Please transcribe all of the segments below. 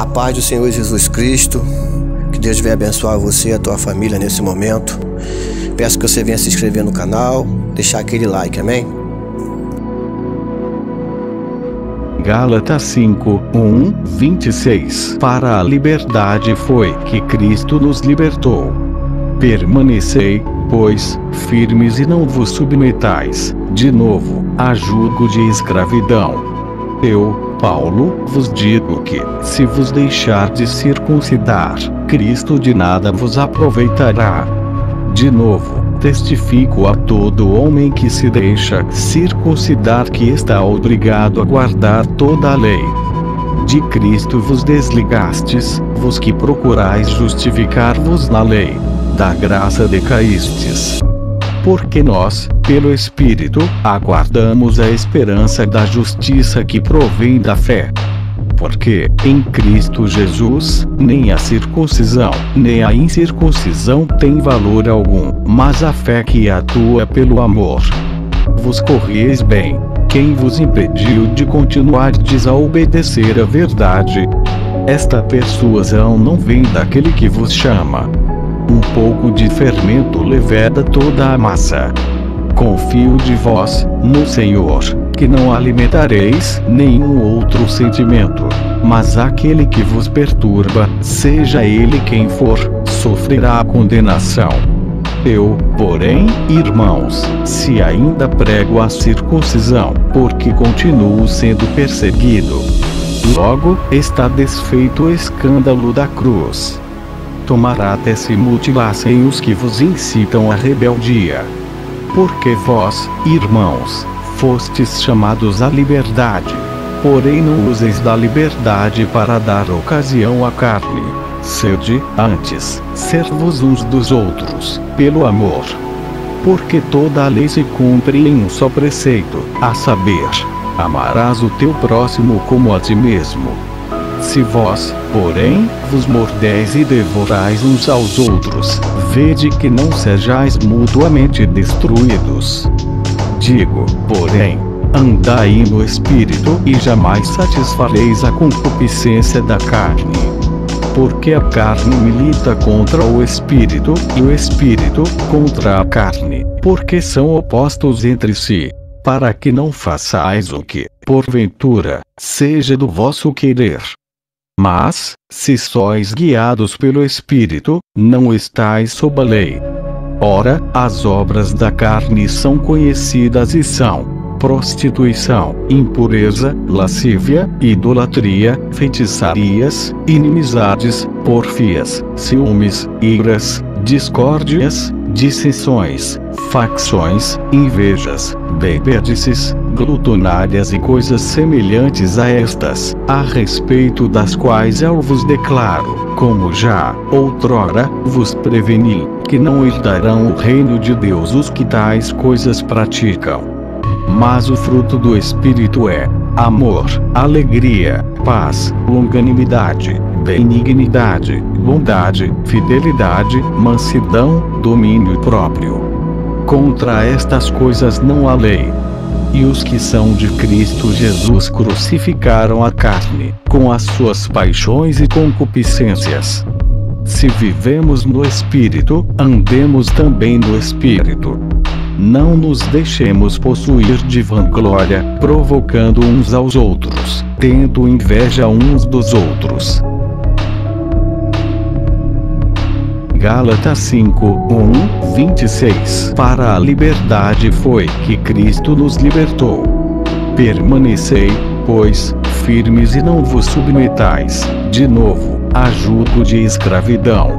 A paz do Senhor Jesus Cristo, que Deus venha abençoar você e a tua família nesse momento. Peço que você venha se inscrever no canal, deixar aquele like, amém? Gálatas 5, 26. Para a liberdade foi que Cristo nos libertou. Permanecei, pois, firmes e não vos submetais, de novo, a jugo de escravidão. Eu, Paulo, vos digo que, se vos deixardes circuncidar, Cristo de nada vos aproveitará. De novo, testifico a todo homem que se deixa circuncidar que está obrigado a guardar toda a lei. De Cristo vos desligastes, vos que procurais justificar-vos na lei, da graça decaístes. Porque nós, pelo Espírito, aguardamos a esperança da justiça que provém da fé. Porque, em Cristo Jesus, nem a circuncisão, nem a incircuncisão tem valor algum, mas a fé que atua pelo amor. Vos corrieis bem. Quem vos impediu de continuardes a obedecer a verdade? Esta persuasão não vem daquele que vos chama. Um pouco de fermento leveda toda a massa. Confio de vós, no Senhor, que não alimentareis nenhum outro sentimento, mas aquele que vos perturba, seja ele quem for, sofrerá a condenação. Eu, porém, irmãos, se ainda prego a circuncisão, porque continuo sendo perseguido, logo está desfeito o escândalo da cruz. Tomará até se mutilassem os que vos incitam à rebeldia. Porque vós, irmãos, fostes chamados à liberdade. Porém não useis da liberdade para dar ocasião à carne. Sede, antes, servos uns dos outros, pelo amor. Porque toda a lei se cumpre em um só preceito, a saber, amarás o teu próximo como a ti mesmo. Se vós, porém, vos mordeis e devorais uns aos outros, vede que não sejais mutuamente destruídos. Digo, porém, andai no Espírito e jamais satisfareis a concupiscência da carne. Porque a carne milita contra o Espírito, e o Espírito contra a carne, porque são opostos entre si, para que não façais o que, porventura, seja do vosso querer. Mas, se sois guiados pelo Espírito, não estais sob a lei. Ora, as obras da carne são conhecidas e são: prostituição, impureza, lascívia, idolatria, feitiçarias, inimizades, porfias, ciúmes, iras, discórdias, dissensões, facções, invejas, bebedices, glutonárias e coisas semelhantes a estas, a respeito das quais eu vos declaro, como já, outrora, vos preveni, que não herdarão o reino de Deus os que tais coisas praticam. Mas o fruto do Espírito é: amor, alegria, paz, longanimidade, benignidade, bondade, fidelidade, mansidão, domínio próprio. Contra estas coisas não há lei. E os que são de Cristo Jesus crucificaram a carne, com as suas paixões e concupiscências. Se vivemos no Espírito, andemos também no Espírito. Não nos deixemos possuir de vanglória, provocando uns aos outros, tendo inveja uns dos outros. Gálatas 5, 26. Para a liberdade foi que Cristo nos libertou. Permanecei, pois, firmes e não vos submetais, de novo, a jugo de escravidão.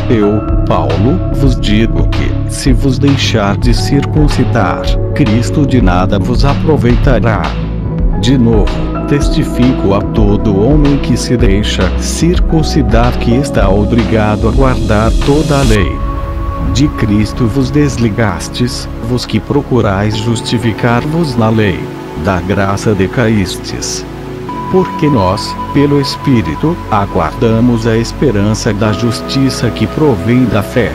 Eu, Paulo, vos digo que, se vos deixardes circuncidar, Cristo de nada vos aproveitará. De novo, testifico a todo homem que se deixa circuncidar que está obrigado a guardar toda a lei. De Cristo vos desligastes, vos que procurais justificar-vos na lei, da graça decaístes. Porque nós, pelo Espírito, aguardamos a esperança da justiça que provém da fé.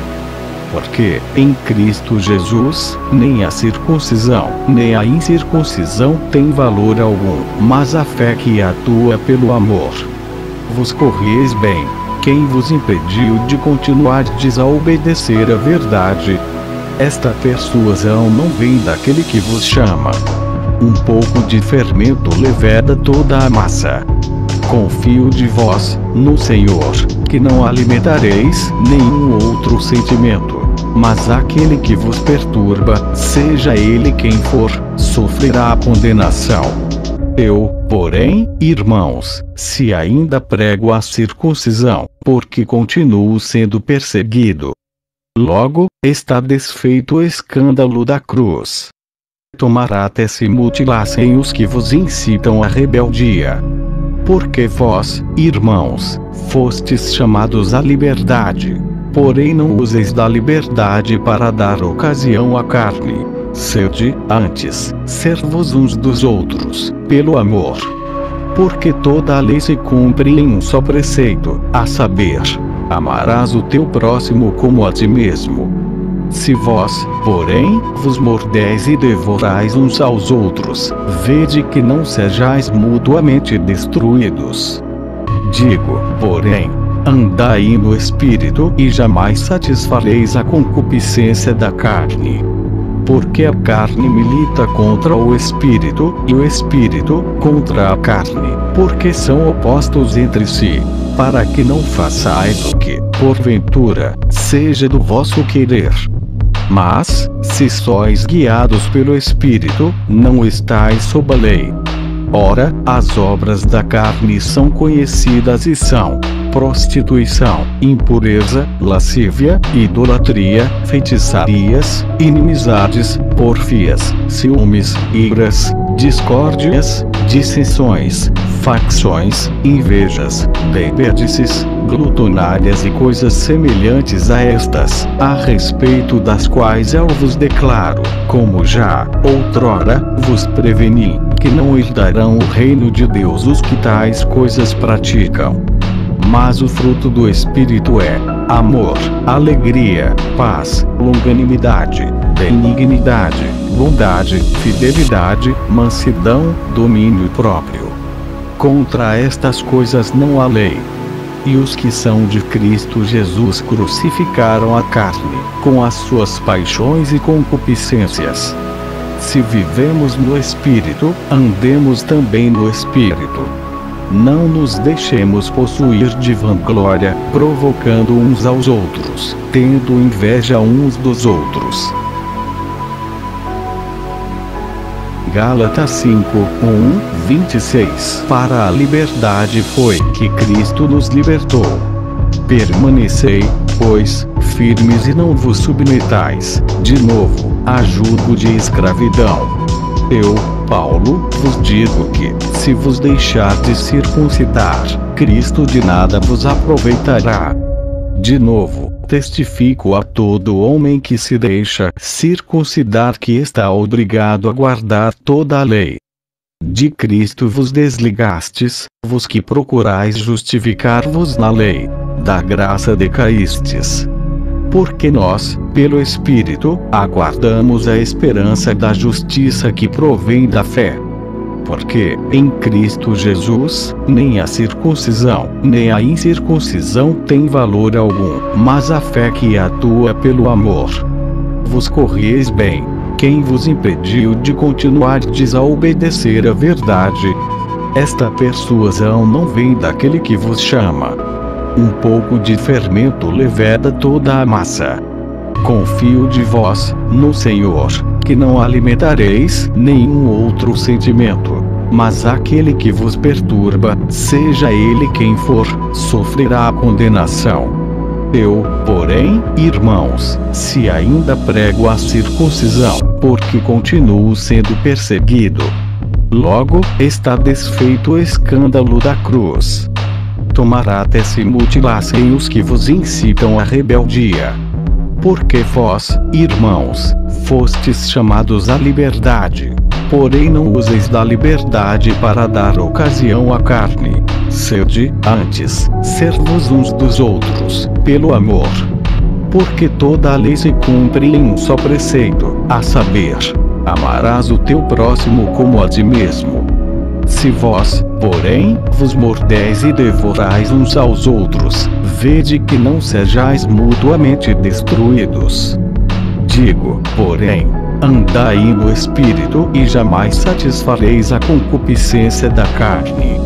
Porque, em Cristo Jesus, nem a circuncisão, nem a incircuncisão tem valor algum, mas a fé que atua pelo amor. vos corrieis bem. Quem vos impediu de continuardes a obedecer a verdade? Esta persuasão não vem daquele que vos chama. Um pouco de fermento leveda toda a massa. Confio de vós, no Senhor, que não alimentareis nenhum outro sentimento. Mas aquele que vos perturba, seja ele quem for, sofrerá a condenação. Eu, porém, irmãos, se ainda prego a circuncisão, porque continuo sendo perseguido. Logo, está desfeito o escândalo da cruz. Tomará até se mutilassem os que vos incitam à rebeldia. Porque vós, irmãos, fostes chamados à liberdade. Porém não useis da liberdade para dar ocasião à carne. Sede, antes, servos uns dos outros, pelo amor. Porque toda a lei se cumpre em um só preceito, a saber, amarás o teu próximo como a ti mesmo. Se vós, porém, vos mordeis e devorais uns aos outros, vede que não sejais mutuamente destruídos. Digo, porém, andai no Espírito e jamais satisfareis a concupiscência da carne. Porque a carne milita contra o Espírito, e o Espírito contra a carne, porque são opostos entre si, para que não façais o que, porventura, seja do vosso querer. Mas, se sois guiados pelo Espírito, não estais sob a lei. Ora, as obras da carne são conhecidas e são: prostituição, impureza, lascívia, idolatria, feitiçarias, inimizades, porfias, ciúmes, iras, discórdias, dissensões, facções, invejas, bebedices, glutonárias e coisas semelhantes a estas, a respeito das quais eu vos declaro, como já outrora vos preveni, que não herdarão o reino de Deus os que tais coisas praticam. Mas o fruto do Espírito é amor, alegria, paz, longanimidade, benignidade, bondade, fidelidade, mansidão, domínio próprio. Contra estas coisas não há lei. E os que são de Cristo Jesus crucificaram a carne, com as suas paixões e concupiscências. Se vivemos no Espírito, andemos também no Espírito. Não nos deixemos possuir de vanglória, provocando uns aos outros, tendo inveja uns dos outros. Gálatas 5, 26. Para a liberdade foi que Cristo nos libertou. Permanecei, pois, firmes e não vos submetais, de novo, a jugo de escravidão. Eu, Paulo, vos digo que, se vos deixardes circuncidar, Cristo de nada vos aproveitará. De novo, testifico a todo homem que se deixa circuncidar que está obrigado a guardar toda a lei. De Cristo vos desligastes, vos que procurais justificar-vos na lei, da graça decaístes. Porque nós, pelo Espírito, aguardamos a esperança da justiça que provém da fé. Porque, em Cristo Jesus, nem a circuncisão, nem a incircuncisão tem valor algum, mas a fé que atua pelo amor. Vos corrieis bem. Quem vos impediu de continuardes a obedecer a verdade? Esta persuasão não vem daquele que vos chama. Um pouco de fermento leveda toda a massa. Confio de vós, no Senhor, que não alimentareis nenhum outro sentimento. Mas aquele que vos perturba, seja ele quem for, sofrerá a condenação. Eu, porém, irmãos, se ainda prego a circuncisão, porque continuo sendo perseguido. Logo, está desfeito o escândalo da cruz. Tomará até se mutilassem os que vos incitam à rebeldia. Porque vós, irmãos, fostes chamados à liberdade. Porém não useis da liberdade para dar ocasião à carne. Sede, antes, servos uns dos outros, pelo amor. Porque toda a lei se cumpre em um só preceito, a saber, amarás o teu próximo como a ti mesmo. Se vós, porém, vos mordeis e devorais uns aos outros, vede que não sejais mutuamente destruídos. Digo, porém, andai no Espírito e jamais satisfareis a concupiscência da carne.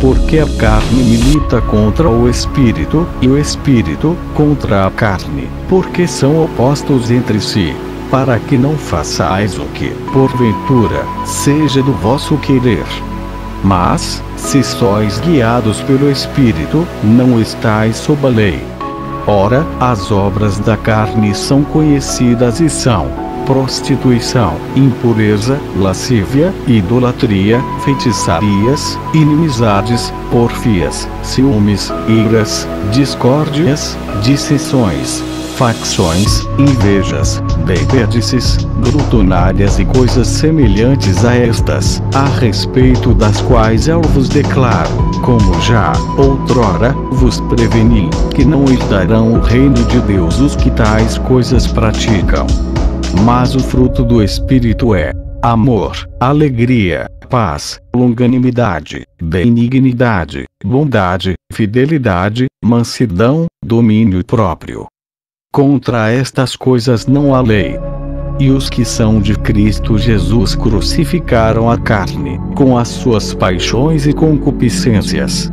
Porque a carne milita contra o Espírito, e o Espírito contra a carne, porque são opostos entre si, para que não façais o que, porventura, seja do vosso querer. Mas, se sois guiados pelo Espírito, não estais sob a lei. Ora, as obras da carne são conhecidas e são: prostituição, impureza, lascívia, idolatria, feitiçarias, inimizades, porfias, ciúmes, iras, discórdias, dissensões, facções, invejas, bebedices, glutonárias e coisas semelhantes a estas, a respeito das quais eu vos declaro, como já outrora vos preveni, que não herdarão o reino de Deus os que tais coisas praticam. Mas o fruto do Espírito é amor, alegria, paz, longanimidade, benignidade, bondade, fidelidade, mansidão, domínio próprio. Contra estas coisas não há lei. E os que são de Cristo Jesus crucificaram a carne, com as suas paixões e concupiscências.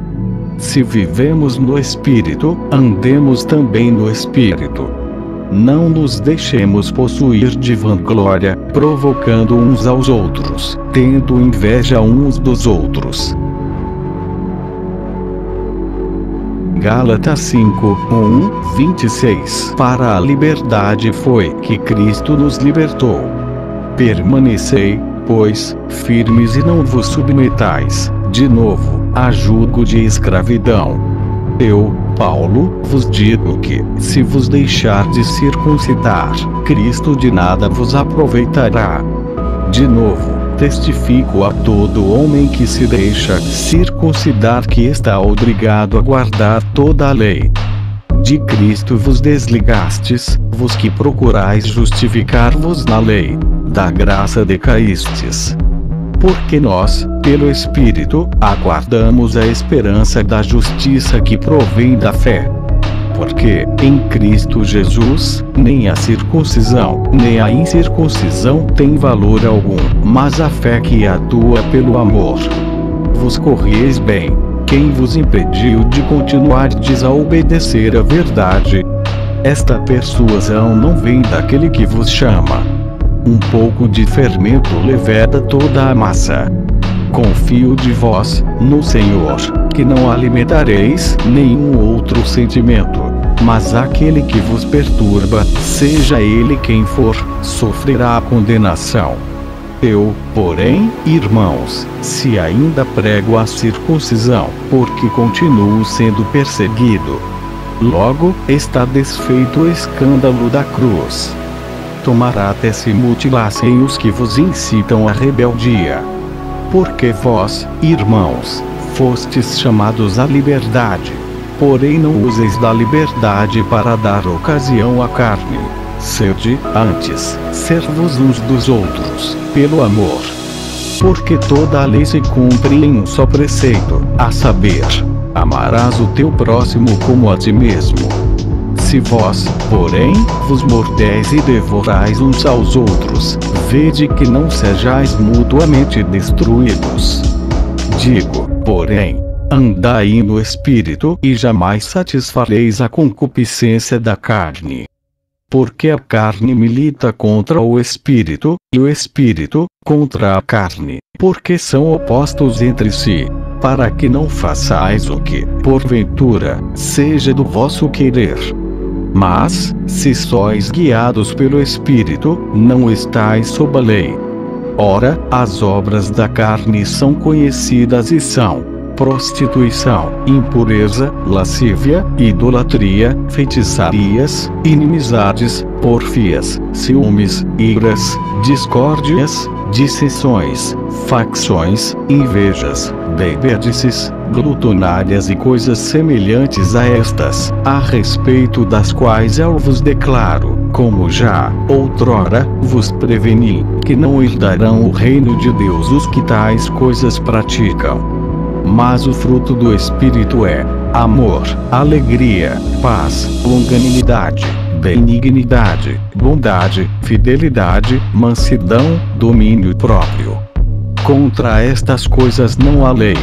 Se vivemos no Espírito, andemos também no Espírito. Não nos deixemos possuir de vanglória, provocando uns aos outros, tendo inveja uns dos outros. Gálatas 5:1-26. Para a liberdade foi que Cristo nos libertou. Permanecei, pois, firmes e não vos submetais, de novo, a jugo de escravidão. Eu, Paulo, vos digo que, se vos deixardes circuncidar, Cristo de nada vos aproveitará. De novo, testifico a todo homem que se deixa circuncidar que está obrigado a guardar toda a lei. De Cristo vos desligastes, vos que procurais justificar-vos na lei, da graça decaístes. Porque nós, pelo Espírito, aguardamos a esperança da justiça que provém da fé. Porque, em Cristo Jesus, nem a circuncisão, nem a incircuncisão tem valor algum, mas a fé que atua pelo amor. Vos corrieis bem. Quem vos impediu de continuardes a obedecer a verdade? Esta persuasão não vem daquele que vos chama. Um pouco de fermento leveda toda a massa. Confio de vós, no Senhor, que não alimentareis nenhum outro sentimento, mas aquele que vos perturba, seja ele quem for, sofrerá a condenação. Eu, porém, irmãos, se ainda prego a circuncisão, porque continuo sendo perseguido, logo está desfeito o escândalo da cruz. Tomará até se mutilassem os que vos incitam à rebeldia. Porque vós, irmãos, fostes chamados à liberdade. Porém não useis da liberdade para dar ocasião à carne. Sede, antes, servos uns dos outros, pelo amor. Porque toda a lei se cumpre em um só preceito, a saber, amarás o teu próximo como a ti mesmo. Se vós, porém, vos mordeis e devorais uns aos outros, vede que não sejais mutuamente destruídos. Digo, porém, andai no Espírito e jamais satisfareis a concupiscência da carne. Porque a carne milita contra o Espírito, e o Espírito contra a carne, porque são opostos entre si, para que não façais o que, porventura, seja do vosso querer. Mas, se sois guiados pelo Espírito, não estais sob a lei. Ora, as obras da carne são conhecidas e são: prostituição, impureza, lascívia, idolatria, feitiçarias, inimizades, porfias, ciúmes, iras, discórdias, dissensões, facções, invejas, bebedices, glutonárias e coisas semelhantes a estas, a respeito das quais eu vos declaro, como já outrora vos preveni, que não herdarão o reino de Deus os que tais coisas praticam. Mas o fruto do Espírito é amor, alegria, paz, longanimidade, benignidade, bondade, fidelidade, mansidão, domínio próprio. Contra estas coisas não há lei.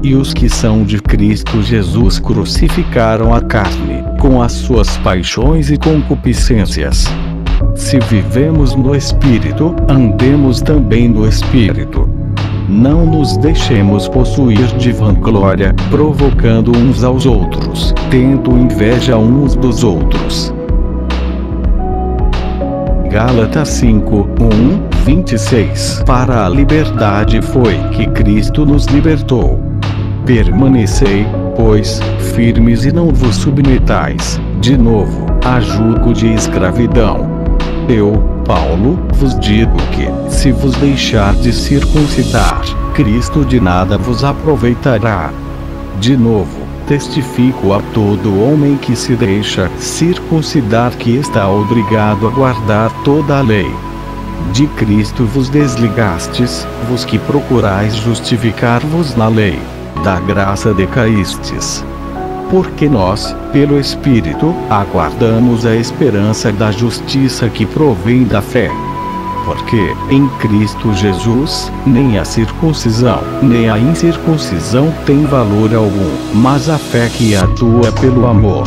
E os que são de Cristo Jesus crucificaram a carne, com as suas paixões e concupiscências. Se vivemos no Espírito, andemos também no Espírito. Não nos deixemos possuir de vanglória, provocando uns aos outros, tendo inveja uns dos outros. Gálatas 5, 26. Para a liberdade foi que Cristo nos libertou. Permanecei, pois, firmes e não vos submetais, de novo, a jugo de escravidão. Eu, Paulo, vos digo que, se vos deixardes circuncidar, Cristo de nada vos aproveitará. De novo, testifico a todo homem que se deixa circuncidar que está obrigado a guardar toda a lei. De Cristo vos desligastes, vos que procurais justificar-vos na lei, da graça decaístes. Porque nós, pelo Espírito, aguardamos a esperança da justiça que provém da fé. Porque, em Cristo Jesus, nem a circuncisão, nem a incircuncisão tem valor algum, mas a fé que atua pelo amor.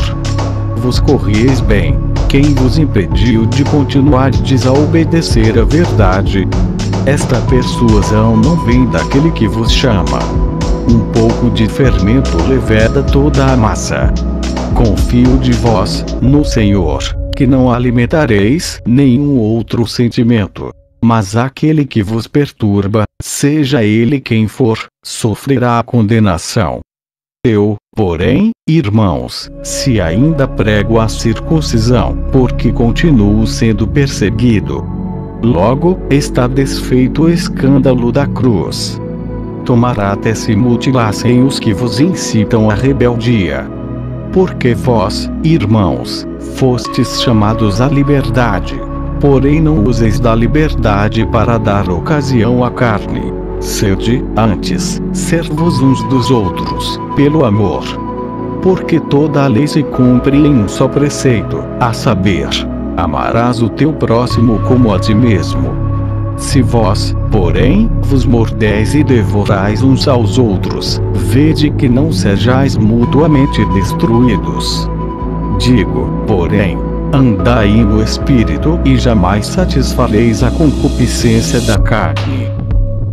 Vos corrieis bem. Quem vos impediu de continuardes a obedecer a verdade? Esta persuasão não vem daquele que vos chama. Um pouco de fermento leveda toda a massa. Confio de vós, no Senhor, que não alimentareis nenhum outro sentimento. Mas aquele que vos perturba, seja ele quem for, sofrerá a condenação. Eu, porém, irmãos, se ainda prego a circuncisão, porque continuo sendo perseguido. Logo, está desfeito o escândalo da cruz. Tomará até se mutilassem os que vos incitam à rebeldia. Porque vós, irmãos, fostes chamados à liberdade. Porém não useis da liberdade para dar ocasião à carne. Sede, antes, servos uns dos outros, pelo amor. Porque toda a lei se cumpre em um só preceito, a saber, amarás o teu próximo como a ti mesmo. Se vós, porém, vos mordeis e devorais uns aos outros, vede que não sejais mutuamente destruídos. Digo, porém, andai no Espírito e jamais satisfareis a concupiscência da carne.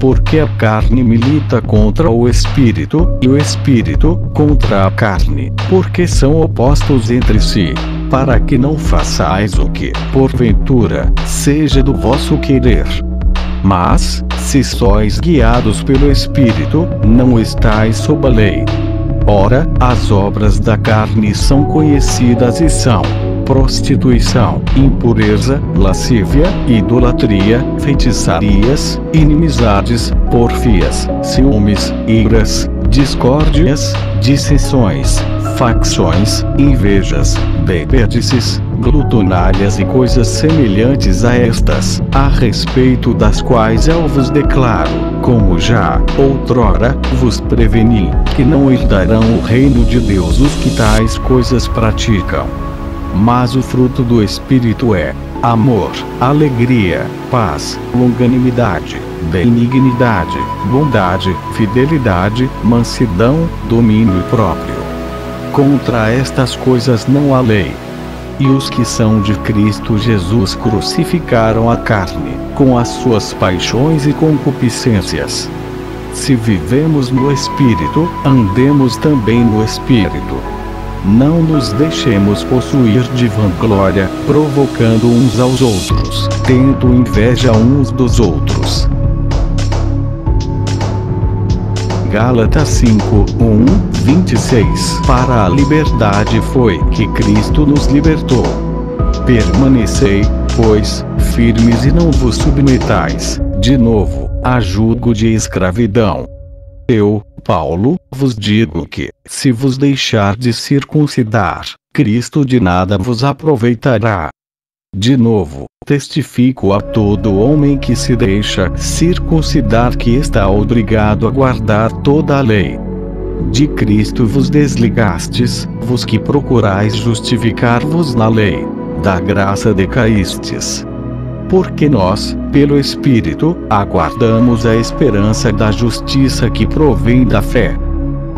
Porque a carne milita contra o Espírito, e o Espírito contra a carne, porque são opostos entre si, para que não façais o que, porventura, seja do vosso querer. Mas, se sois guiados pelo Espírito, não estais sob a lei. Ora, as obras da carne são conhecidas e são: prostituição, impureza, lascívia, idolatria, feitiçarias, inimizades, porfias, ciúmes, iras, discórdias, dissensões, facções, invejas, bebedices, glutonárias e coisas semelhantes a estas, a respeito das quais eu vos declaro, como já outrora vos preveni, que não herdarão o reino de Deus os que tais coisas praticam. Mas o fruto do Espírito é amor, alegria, paz, longanimidade, benignidade, bondade, fidelidade, mansidão, domínio próprio. Contra estas coisas não há lei. E os que são de Cristo Jesus crucificaram a carne, com as suas paixões e concupiscências. Se vivemos no Espírito, andemos também no Espírito. Não nos deixemos possuir de vanglória, provocando uns aos outros, tendo inveja uns dos outros. Gálatas 5, 26. Para a liberdade foi que Cristo nos libertou. Permanecei, pois, firmes e não vos submetais, de novo, a jugo de escravidão. Eu, Paulo, vos digo que, se vos deixardes circuncidar, Cristo de nada vos aproveitará. De novo, testifico a todo homem que se deixa circuncidar que está obrigado a guardar toda a lei. De Cristo vos desligastes, vos que procurais justificar-vos na lei, da graça decaístes. Porque nós, pelo Espírito, aguardamos a esperança da justiça que provém da fé.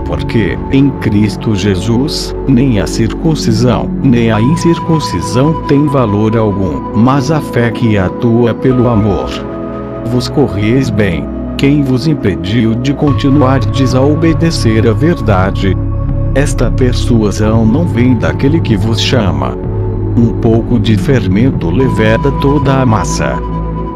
Porque, em Cristo Jesus, nem a circuncisão, nem a incircuncisão tem valor algum, mas a fé que atua pelo amor. Vos corrieis bem. Quem vos impediu de continuardes a obedecer a verdade? Esta persuasão não vem daquele que vos chama. Um pouco de fermento leveda toda a massa.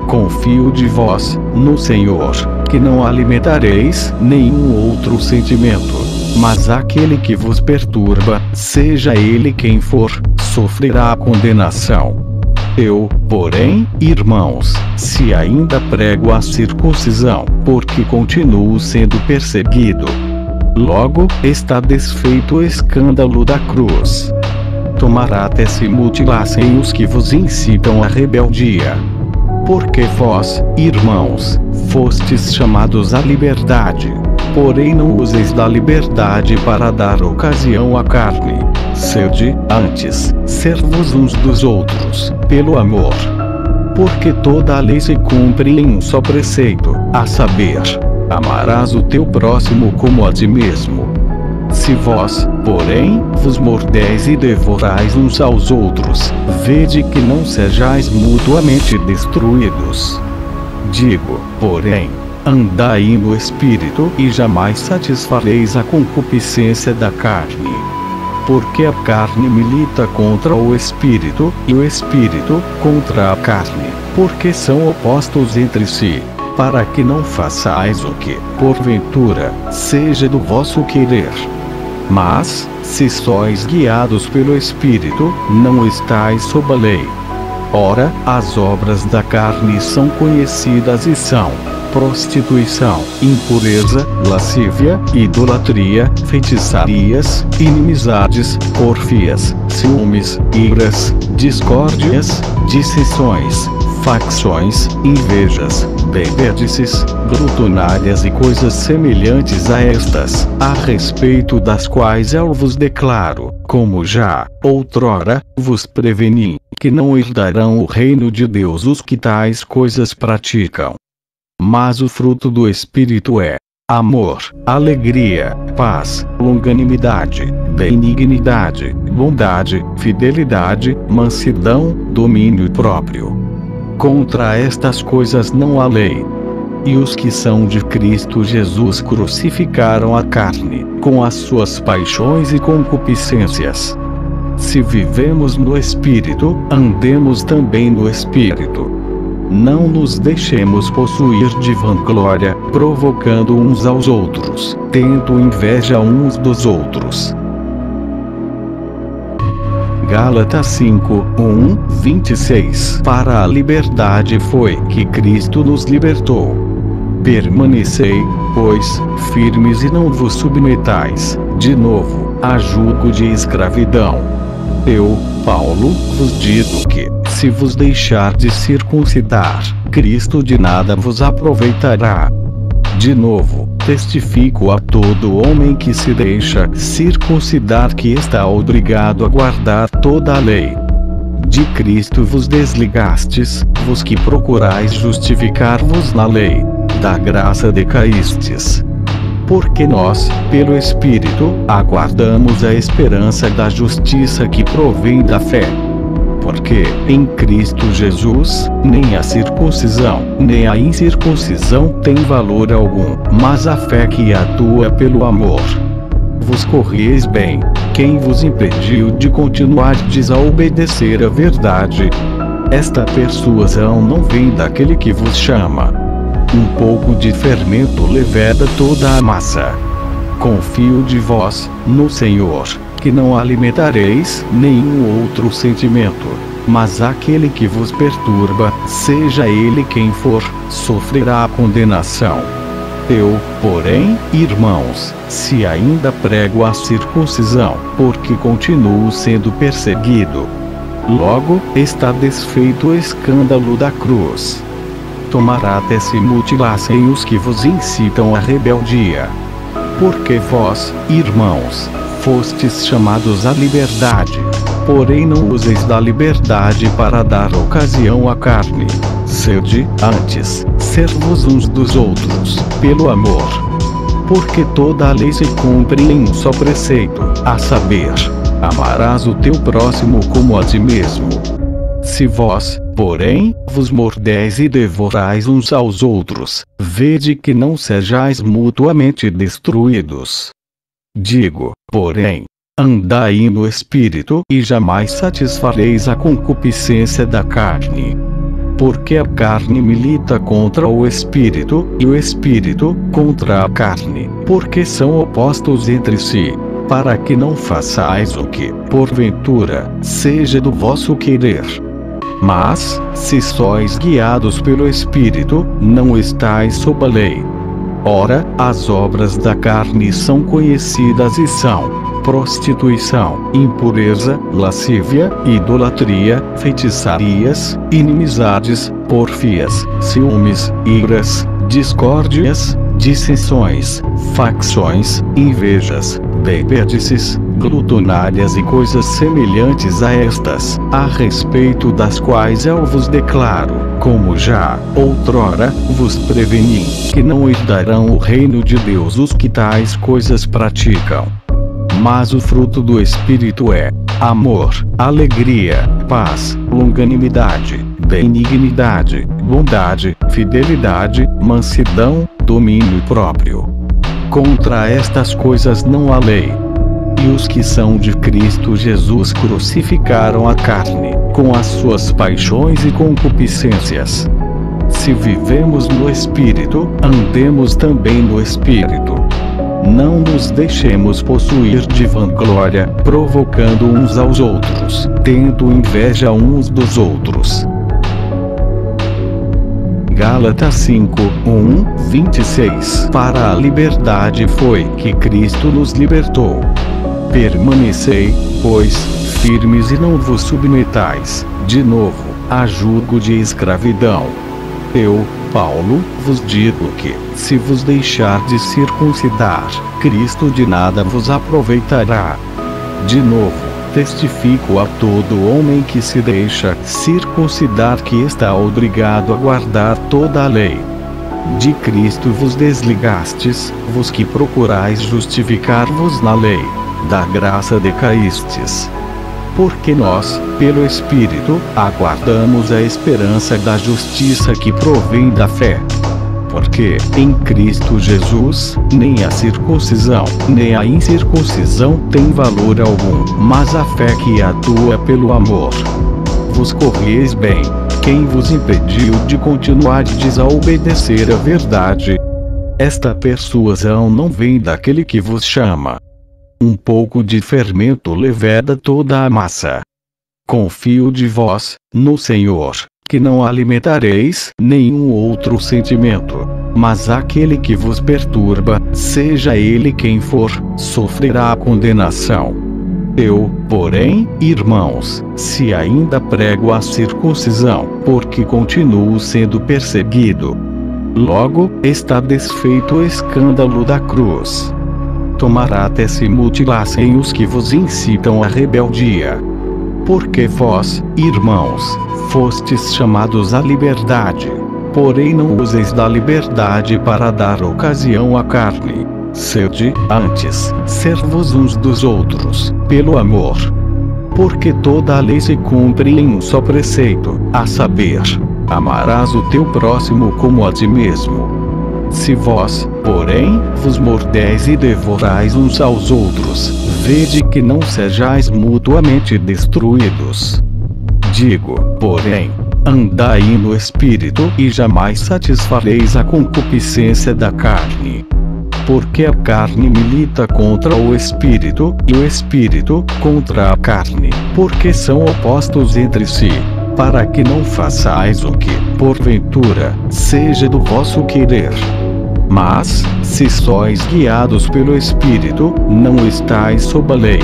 Confio de vós, no Senhor, que não alimentareis nenhum outro sentimento, mas aquele que vos perturba, seja ele quem for, sofrerá a condenação. Eu, porém, irmãos, se ainda prego a circuncisão, porque continuo sendo perseguido, logo está desfeito o escândalo da cruz. Tomará até se mutilassem os que vos incitam à rebeldia. Porque vós, irmãos, fostes chamados à liberdade. Porém não useis da liberdade para dar ocasião à carne. Sede, antes, servos uns dos outros, pelo amor. Porque toda a lei se cumpre em um só preceito, a saber, amarás o teu próximo como a ti mesmo. Se vós, porém, vos mordeis e devorais uns aos outros, vede que não sejais mutuamente destruídos. Digo, porém, andai no Espírito e jamais satisfareis a concupiscência da carne. Porque a carne milita contra o Espírito, e o Espírito contra a carne, porque são opostos entre si, para que não façais o que, porventura, seja do vosso querer. Mas, se sois guiados pelo Espírito, não estais sob a lei. Ora, as obras da carne são conhecidas e são: prostituição, impureza, lascívia, idolatria, feitiçarias, inimizades, porfias, ciúmes, iras, discórdias, dissensões, facções, invejas, bebedices, glutonárias e coisas semelhantes a estas, a respeito das quais eu vos declaro, como já, outrora, vos preveni, que não herdarão o reino de Deus os que tais coisas praticam. Mas o fruto do Espírito é amor, alegria, paz, longanimidade, benignidade, bondade, fidelidade, mansidão, domínio próprio. Contra estas coisas não há lei. E os que são de Cristo Jesus crucificaram a carne, com as suas paixões e concupiscências. Se vivemos no Espírito, andemos também no Espírito. Não nos deixemos possuir de vanglória, provocando uns aos outros, tendo inveja uns dos outros. Gálatas 5, 1, 26. Para a liberdade foi que Cristo nos libertou. Permanecei, pois, firmes e não vos submetais, de novo, a jugo de escravidão. Eu, Paulo, vos digo que, se vos deixardes circuncidar, Cristo de nada vos aproveitará. De novo, testifico a todo homem que se deixa circuncidar que está obrigado a guardar toda a lei. De Cristo vos desligastes, vos que procurais justificar-vos na lei, da graça decaístes. Porque nós, pelo Espírito, aguardamos a esperança da justiça que provém da fé. Porque, em Cristo Jesus, nem a circuncisão, nem a incircuncisão tem valor algum, mas a fé que atua pelo amor. Vos corrieis bem. Quem vos impediu de continuardes a obedecer a verdade? Esta persuasão não vem daquele que vos chama. Um pouco de fermento leveda toda a massa. Confio de vós, no Senhor, que não alimentareis nenhum outro sentimento, mas aquele que vos perturba, seja ele quem for, sofrerá a condenação. Eu, porém, irmãos, se ainda prego a circuncisão, porque continuo sendo perseguido, logo está desfeito o escândalo da cruz. Tomará até se mutilassem os que vos incitam à rebeldia. Porque vós, irmãos, fostes chamados à liberdade. Porém não useis da liberdade para dar ocasião à carne. Sede, antes, servos uns dos outros, pelo amor. Porque toda a lei se cumpre em um só preceito, a saber, amarás o teu próximo como a ti mesmo. Se vós, porém, vos mordeis e devorais uns aos outros, vede que não sejais mutuamente destruídos. Digo, porém, andai no Espírito e jamais satisfareis a concupiscência da carne. Porque a carne milita contra o Espírito, e o Espírito contra a carne, porque são opostos entre si, para que não façais o que, porventura, seja do vosso querer. Mas, se sois guiados pelo Espírito, não estais sob a lei. Ora, as obras da carne são conhecidas e são: prostituição, impureza, lascívia, idolatria, feitiçarias, inimizades, porfias, ciúmes, iras, discórdias, dissensões, facções, invejas, bebedices, glutonárias e coisas semelhantes a estas, a respeito das quais eu vos declaro, como já, outrora, vos preveni, que não herdarão o reino de Deus os que tais coisas praticam. Mas o fruto do Espírito é amor, alegria, paz, longanimidade, benignidade, bondade, fidelidade, mansidão, domínio próprio. Contra estas coisas não há lei. E os que são de Cristo Jesus crucificaram a carne, com as suas paixões e concupiscências. Se vivemos no Espírito, andemos também no Espírito. Não nos deixemos possuir de vanglória, provocando uns aos outros, tendo inveja uns dos outros. Gálatas 5, 26. Para a liberdade foi que Cristo nos libertou. Permanecei, pois, firmes e não vos submetais, de novo, a jugo de escravidão. Eu, Paulo, vos digo que, se vos deixardes circuncidar, Cristo de nada vos aproveitará. De novo, testifico a todo homem que se deixa circuncidar que está obrigado a guardar toda a lei. De Cristo vos desligastes, vos que procurais justificar-vos na lei, da graça decaístes. Porque nós, pelo Espírito, aguardamos a esperança da justiça que provém da fé. Porque, em Cristo Jesus, nem a circuncisão, nem a incircuncisão tem valor algum, mas a fé que atua pelo amor. Vos corrieis bem. Quem vos impediu de continuardes a obedecer a verdade? Esta persuasão não vem daquele que vos chama. Um pouco de fermento leveda toda a massa. Confio de vós, no Senhor, que não alimentareis nenhum outro sentimento, mas aquele que vos perturba, seja ele quem for, sofrerá a condenação. Eu, porém, irmãos, se ainda prego a circuncisão, porque continuo sendo perseguido, logo está desfeito o escândalo da cruz. Tomará até se mutilassem os que vos incitam à rebeldia. Porque vós, irmãos, fostes chamados à liberdade. Porém não useis da liberdade para dar ocasião à carne. Sede, antes, servos uns dos outros, pelo amor. Porque toda a lei se cumpre em um só preceito, a saber, amarás o teu próximo como a ti mesmo. Se vós, porém, vos mordeis e devorais uns aos outros, vede que não sejais mutuamente destruídos. Digo, porém, andai no Espírito e jamais satisfareis a concupiscência da carne. porque a carne milita contra o espírito, e o espírito contra a carne, porque são opostos entre si, para que não façais o que, porventura, seja do vosso querer. Mas, se sois guiados pelo Espírito, não estais sob a lei.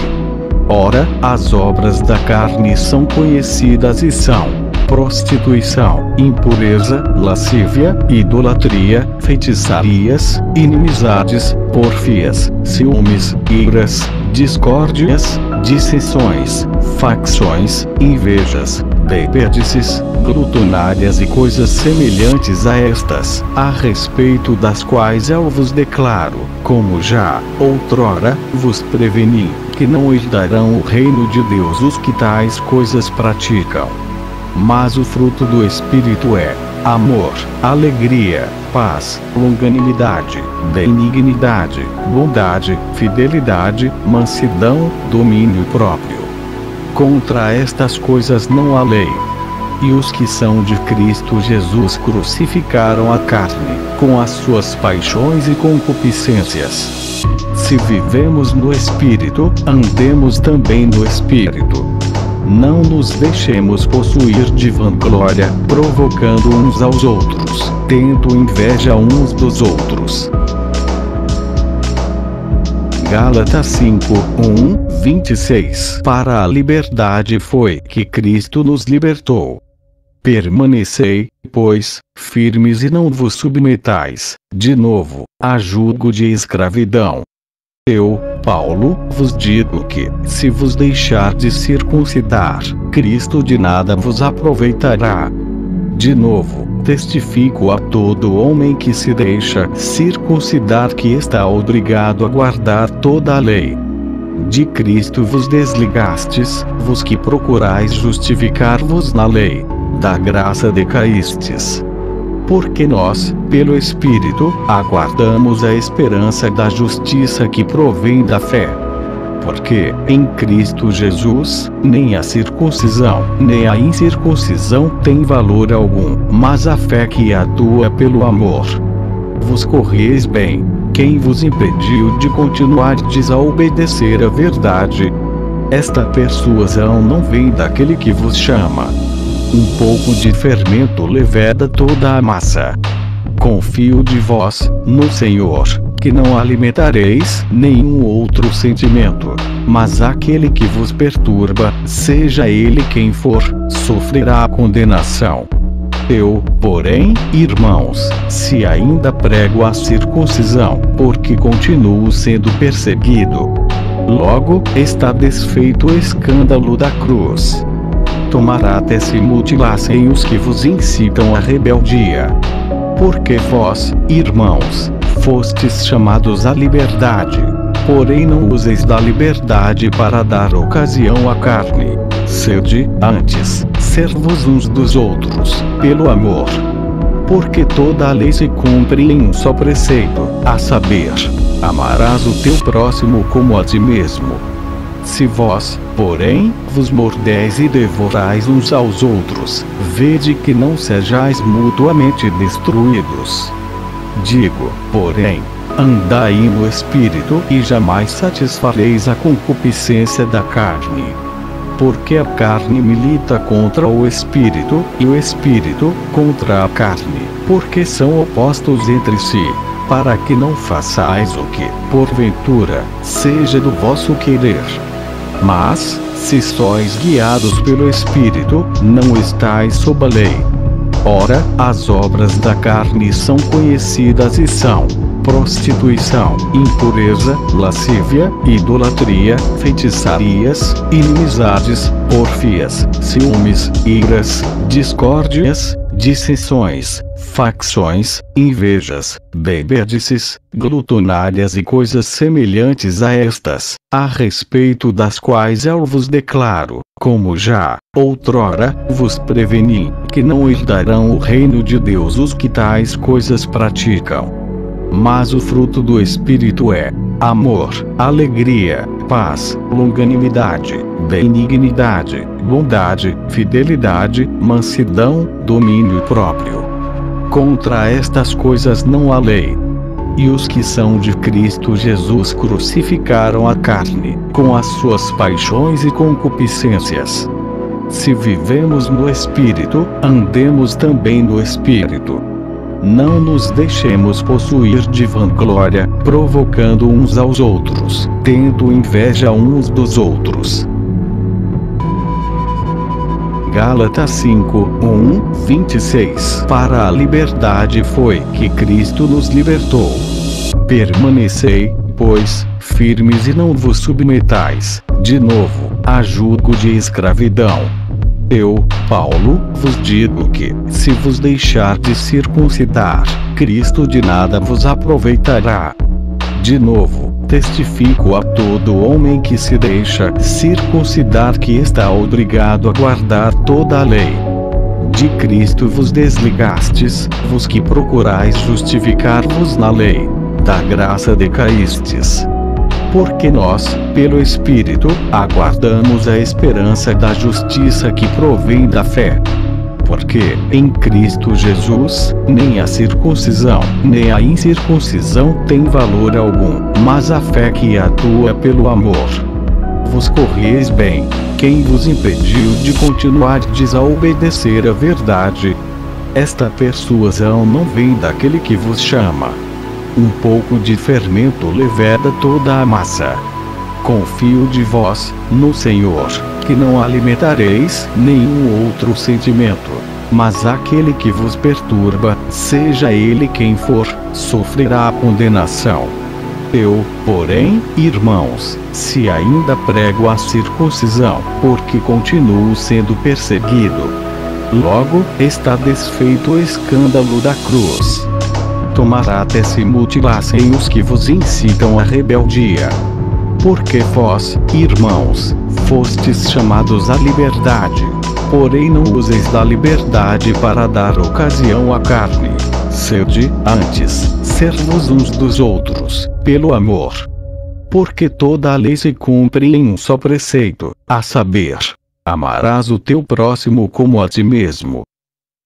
Ora, as obras da carne são conhecidas e são: prostituição, impureza, lascívia, idolatria, feitiçarias, inimizades, porfias, ciúmes, iras, discórdias, dissensões, facções, invejas, bebedices, glutonárias e coisas semelhantes a estas, a respeito das quais eu vos declaro, como já outrora vos preveni, que não herdarão o reino de Deus os que tais coisas praticam. Mas o fruto do Espírito é amor, alegria, paz, longanimidade, benignidade, bondade, fidelidade, mansidão, domínio próprio. Contra estas coisas não há lei. E os que são de Cristo Jesus crucificaram a carne, com as suas paixões e concupiscências. Se vivemos no Espírito, andemos também no Espírito. Não nos deixemos possuir de vanglória, provocando uns aos outros, tendo inveja uns dos outros. Gálatas 5:26 Para a liberdade foi que Cristo nos libertou. Permanecei, pois, firmes e não vos submetais, de novo, a jugo de escravidão. Eu, Paulo, vos digo que, se vos deixardes circuncidar, Cristo de nada vos aproveitará. De novo, testifico a todo homem que se deixa circuncidar que está obrigado a guardar toda a lei. De Cristo vos desligastes, vos que procurais justificar-vos na lei, da graça decaístes. Porque nós, pelo Espírito, aguardamos a esperança da justiça que provém da fé. Porque, em Cristo Jesus, nem a circuncisão, nem a incircuncisão tem valor algum, mas a fé que atua pelo amor. Vos correis bem. Quem vos impediu de continuardes a obedecer a verdade? Esta persuasão não vem daquele que vos chama. Um pouco de fermento leveda toda a massa. Confio de vós, no Senhor, que não alimentareis nenhum outro sentimento, mas aquele que vos perturba, seja ele quem for, sofrerá a condenação. Eu, porém, irmãos, se ainda prego a circuncisão, porque continuo sendo perseguido, logo está desfeito o escândalo da cruz. Tomará até se mutilassem os que vos incitam à rebeldia. Porque vós, irmãos, fostes chamados à liberdade, porém não useis da liberdade para dar ocasião à carne. Sede, antes, servos uns dos outros, pelo amor. Porque toda a lei se cumpre em um só preceito, a saber, amarás o teu próximo como a ti mesmo. Se vós, porém, vos mordeis e devorais uns aos outros, vede que não sejais mutuamente destruídos. Digo, porém, andai no Espírito e jamais satisfareis a concupiscência da carne. Porque a carne milita contra o Espírito, e o Espírito contra a carne, porque são opostos entre si, para que não façais o que, porventura, seja do vosso querer. Mas, se sois guiados pelo Espírito, não estais sob a lei. Ora, as obras da carne são conhecidas e são: prostituição, impureza, lascívia, idolatria, feitiçarias, inimizades, porfias, ciúmes, iras, discórdias, dissensões, facções, invejas, bebedices, glutonárias e coisas semelhantes a estas, a respeito das quais eu vos declaro, como já outrora vos preveni, que não herdarão o reino de Deus os que tais coisas praticam. Mas o fruto do Espírito é amor, alegria, paz, longanimidade, benignidade, bondade, fidelidade, mansidão, domínio próprio. Contra estas coisas não há lei. E os que são de Cristo Jesus crucificaram a carne, com as suas paixões e concupiscências. Se vivemos no Espírito, andemos também no Espírito. Não nos deixemos possuir de vanglória, provocando uns aos outros, tendo inveja uns dos outros. Gálatas 5:26 Para a liberdade foi que Cristo nos libertou. Permanecei, pois, firmes e não vos submetais, de novo, a jugo de escravidão. Eu, Paulo, vos digo que, se vos deixardes circuncidar, Cristo de nada vos aproveitará. De novo, testifico a todo homem que se deixa circuncidar que está obrigado a guardar toda a lei. De Cristo vos desligastes, vos que procurais justificar-vos na lei, da graça decaístes. Porque nós, pelo Espírito, aguardamos a esperança da justiça que provém da fé. Porque, em Cristo Jesus, nem a circuncisão, nem a incircuncisão tem valor algum, mas a fé que atua pelo amor. Vos corrieis bem. Quem vos impediu de continuardes a obedecer a verdade? Esta persuasão não vem daquele que vos chama. Um pouco de fermento leveda toda a massa. Confio de vós, no Senhor, que não alimentareis nenhum outro sentimento, mas aquele que vos perturba, seja ele quem for, sofrerá a condenação. Eu, porém, irmãos, se ainda prego a circuncisão, porque continuo sendo perseguido, logo está desfeito o escândalo da cruz. Tomará até se mutilassem os que vos incitam à rebeldia. Porque vós, irmãos, fostes chamados à liberdade. Porém não useis da liberdade para dar ocasião à carne. Sede, antes, servos uns dos outros, pelo amor. Porque toda a lei se cumpre em um só preceito, a saber, amarás o teu próximo como a ti mesmo.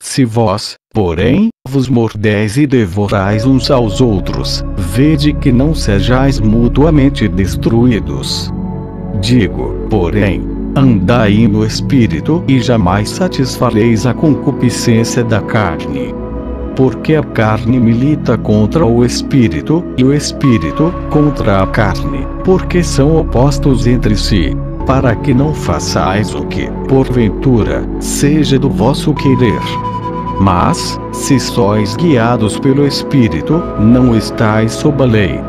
Se vós, porém, vos mordeis e devorais uns aos outros, vede que não sejais mutuamente destruídos. Digo, porém, andai no Espírito e jamais satisfareis a concupiscência da carne. Porque a carne milita contra o Espírito, e o Espírito contra a carne, porque são opostos entre si, para que não façais o que, porventura, seja do vosso querer. Mas, se sois guiados pelo Espírito, não estais sob a lei.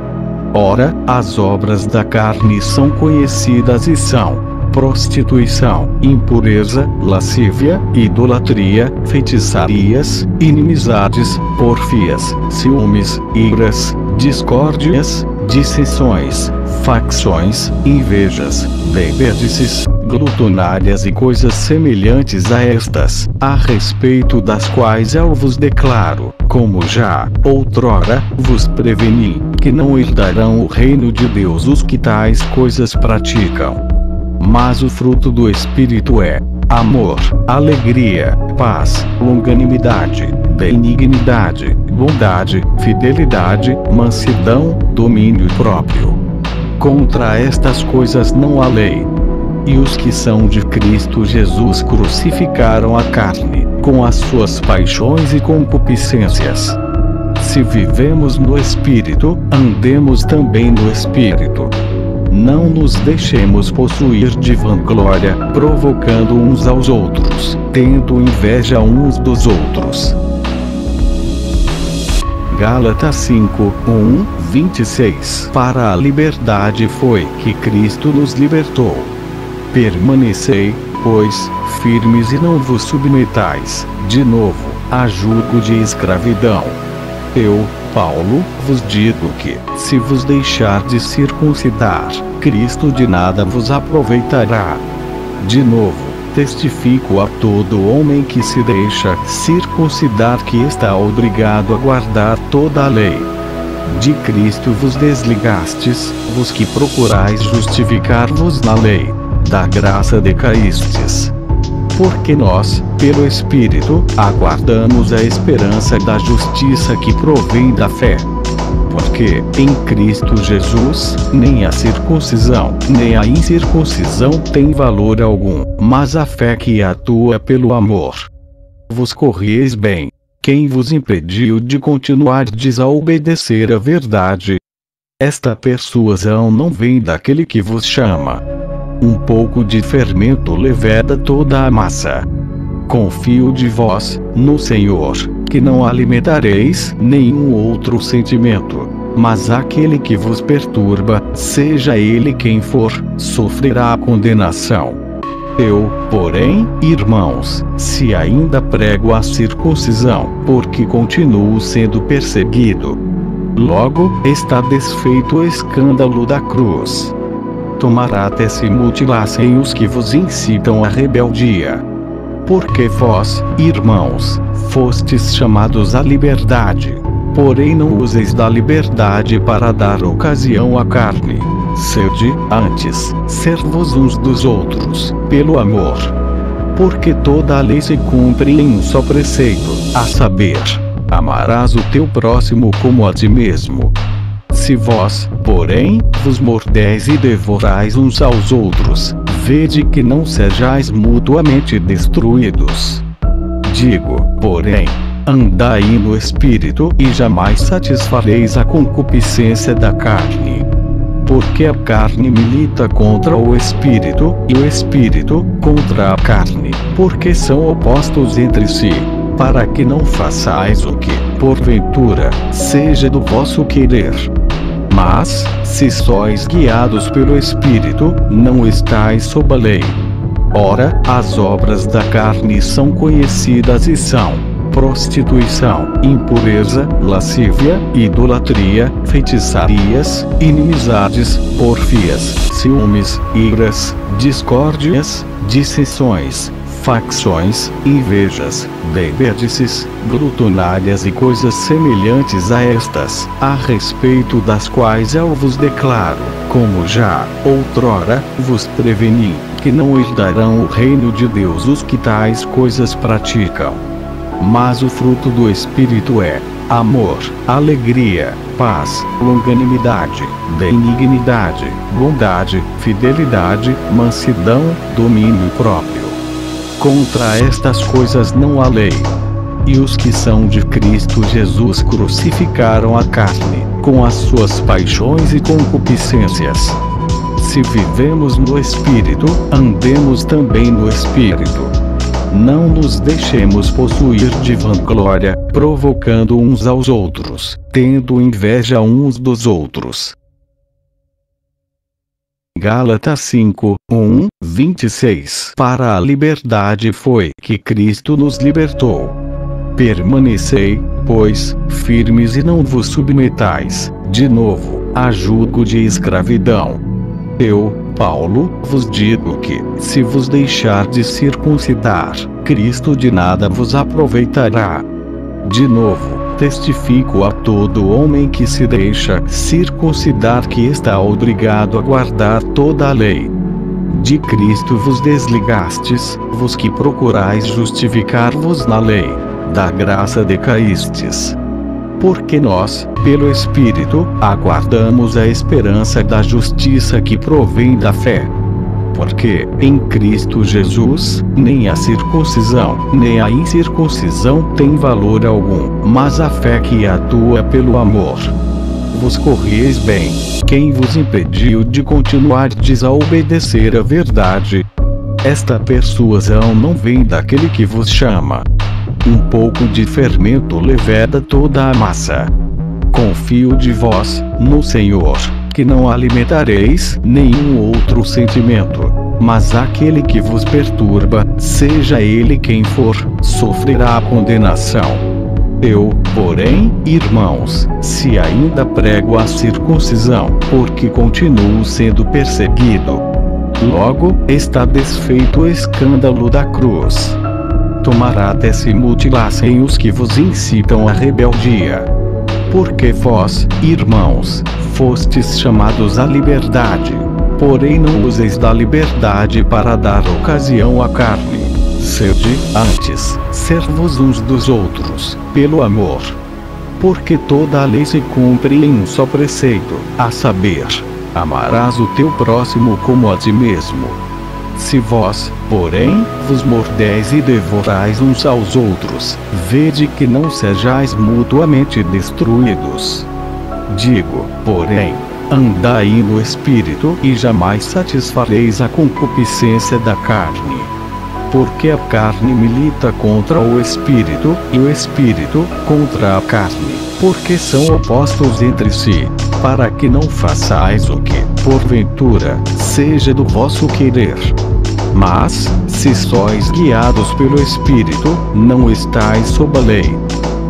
Ora, as obras da carne são conhecidas e são: prostituição, impureza, lascívia, idolatria, feitiçarias, inimizades, porfias, ciúmes, iras, discórdias, dissensões, facções, invejas, bebedices, glutonárias e coisas semelhantes a estas, a respeito das quais eu vos declaro, como já, outrora, vos preveni, que não herdarão o reino de Deus os que tais coisas praticam. Mas o fruto do Espírito é amor, alegria, paz, longanimidade, benignidade, bondade, fidelidade, mansidão, domínio próprio. Contra estas coisas não há lei. E os que são de Cristo Jesus crucificaram a carne, com as suas paixões e concupiscências. Se vivemos no Espírito, andemos também no Espírito. Não nos deixemos possuir de vanglória, provocando uns aos outros, tendo inveja uns dos outros. Gálatas 5:26 Para a liberdade foi que Cristo nos libertou. Permanecei, pois, firmes e não vos submetais, de novo, a jugo de escravidão. Eu, Paulo, vos digo que, se vos deixardes circuncidar, Cristo de nada vos aproveitará. De novo, testifico a todo homem que se deixa circuncidar que está obrigado a guardar toda a lei. De Cristo vos desligastes, vos que procurais justificar-vos na lei, da graça decaístes. Porque nós, pelo Espírito, aguardamos a esperança da justiça que provém da fé. Porque, em Cristo Jesus, nem a circuncisão, nem a incircuncisão tem valor algum, mas a fé que atua pelo amor. Vos corrieis bem. Quem vos impediu de continuardes a obedecer a verdade? Esta persuasão não vem daquele que vos chama. Um pouco de fermento leveda toda a massa. Confio de vós, no Senhor, que não alimentareis nenhum outro sentimento, mas aquele que vos perturba, seja ele quem for, sofrerá a condenação. Eu, porém, irmãos, se ainda prego a circuncisão, porque continuo sendo perseguido, logo está desfeito o escândalo da cruz. Tomará até se mutilassem os que vos incitam à rebeldia. Porque vós, irmãos, fostes chamados à liberdade. Porém não useis da liberdade para dar ocasião à carne. Sede, antes, servos uns dos outros, pelo amor. Porque toda a lei se cumpre em um só preceito, a saber, amarás o teu próximo como a ti mesmo. Se vós, porém, vos mordeis e devorais uns aos outros, vede que não sejais mutuamente destruídos. Digo, porém, andai no Espírito e jamais satisfareis a concupiscência da carne. Porque a carne milita contra o Espírito, e o Espírito contra a carne, porque são opostos entre si, para que não façais o que, porventura, seja do vosso querer. Mas, se sois guiados pelo Espírito, não estáis sob a lei. Ora, as obras da carne são conhecidas e são: prostituição, impureza, lascívia, idolatria, feitiçarias, inimizades, porfias, ciúmes, iras, discórdias, dissensões, facções, invejas, bebedices, glutonárias e coisas semelhantes a estas, a respeito das quais eu vos declaro, como já, outrora, vos preveni, que não herdarão o reino de Deus os que tais coisas praticam. Mas o fruto do Espírito é amor, alegria, paz, longanimidade, benignidade, bondade, fidelidade, mansidão, domínio próprio. Contra estas coisas não há lei. E os que são de Cristo Jesus crucificaram a carne, com as suas paixões e concupiscências. Se vivemos no Espírito, andemos também no Espírito. Não nos deixemos possuir de vanglória, provocando uns aos outros, tendo inveja uns dos outros. Gálatas 5, 1, 26. Para a liberdade foi que Cristo nos libertou. Permanecei, pois, firmes e não vos submetais, de novo, a jugo de escravidão. Eu, Paulo, vos digo que, se vos deixardes circuncidar, Cristo de nada vos aproveitará. De novo, testifico a todo homem que se deixa circuncidar que está obrigado a guardar toda a lei. De Cristo vos desligastes, vos que procurais justificar-vos na lei, da graça decaístes. Porque nós, pelo Espírito, aguardamos a esperança da justiça que provém da fé. Porque, em Cristo Jesus, nem a circuncisão, nem a incircuncisão tem valor algum, mas a fé que atua pelo amor. Vos corrieis bem. Quem vos impediu de continuardes a obedecer a verdade? Esta persuasão não vem daquele que vos chama. Um pouco de fermento leveda toda a massa. Confio de vós, no Senhor, que não alimentareis nenhum outro sentimento, mas aquele que vos perturba, seja ele quem for, sofrerá a condenação. Eu, porém, irmãos, se ainda prego a circuncisão, porque continuo sendo perseguido, logo está desfeito o escândalo da cruz. Tomará até se mutilassem os que vos incitam à rebeldia. Porque vós, irmãos, fostes chamados à liberdade. Porém não useis da liberdade para dar ocasião à carne. Sede, antes, servos uns dos outros, pelo amor. Porque toda a lei se cumpre em um só preceito, a saber, amarás o teu próximo como a ti mesmo. Se vós, porém, vos mordeis e devorais uns aos outros, vede que não sejais mutuamente destruídos. Digo, porém, andai no Espírito e jamais satisfareis a concupiscência da carne. Porque a carne milita contra o Espírito, e o Espírito contra a carne, porque são opostos entre si, para que não façais o que, porventura, seja do vosso querer. Mas, se sois guiados pelo Espírito, não estáis sob a lei.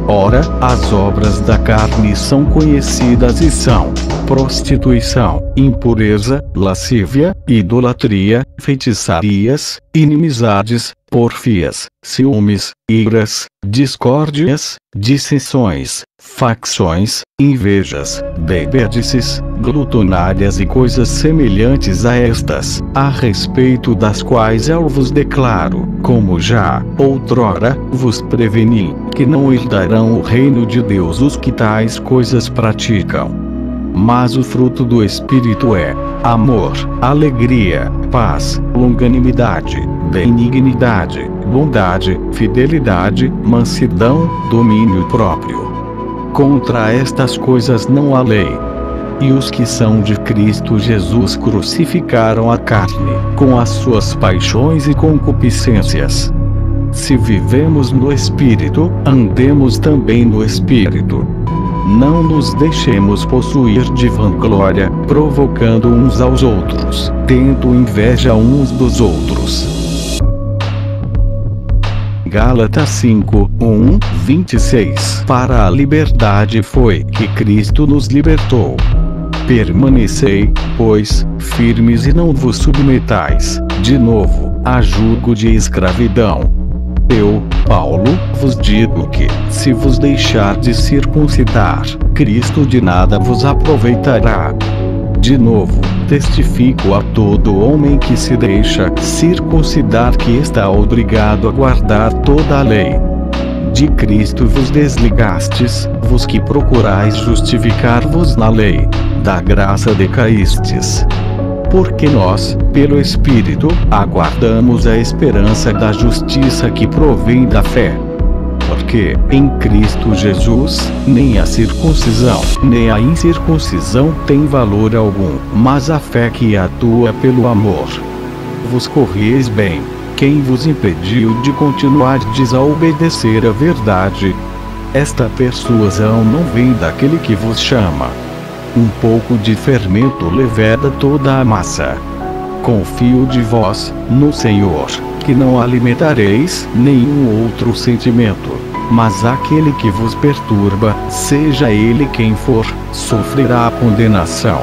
Ora, as obras da carne são conhecidas e são: prostituição, impureza, lascívia, idolatria, feitiçarias, inimizades, porfias, ciúmes, iras, discórdias, dissensões, facções, invejas, bebedices, glutonárias e coisas semelhantes a estas, a respeito das quais eu vos declaro, como já outrora vos preveni, que não herdarão o reino de Deus os que tais coisas praticam. Mas o fruto do Espírito é amor, alegria, paz, longanimidade, benignidade, bondade, fidelidade, mansidão, domínio próprio. Contra estas coisas não há lei. E os que são de Cristo Jesus crucificaram a carne, com as suas paixões e concupiscências. Se vivemos no Espírito, andemos também no Espírito. Não nos deixemos possuir de vanglória, provocando uns aos outros, tendo inveja uns dos outros. Gálatas 5, 1, 26. Para a liberdade foi que Cristo nos libertou. Permanecei, pois, firmes e não vos submetais, de novo, a jugo de escravidão. Eu, Paulo, vos digo que, se vos deixardes circuncidar, Cristo de nada vos aproveitará. De novo, testifico a todo homem que se deixa circuncidar que está obrigado a guardar toda a lei. De Cristo vos desligastes, vos que procurais justificar-vos na lei, da graça decaístes. Porque nós, pelo Espírito, aguardamos a esperança da justiça que provém da fé. Porque, em Cristo Jesus, nem a circuncisão, nem a incircuncisão tem valor algum, mas a fé que atua pelo amor. Vos corrieis bem. Quem vos impediu de continuardes a obedecer a verdade? Esta persuasão não vem daquele que vos chama. Um pouco de fermento leveda toda a massa. Confio de vós, no Senhor, que não alimentareis nenhum outro sentimento, mas aquele que vos perturba, seja ele quem for, sofrerá a condenação.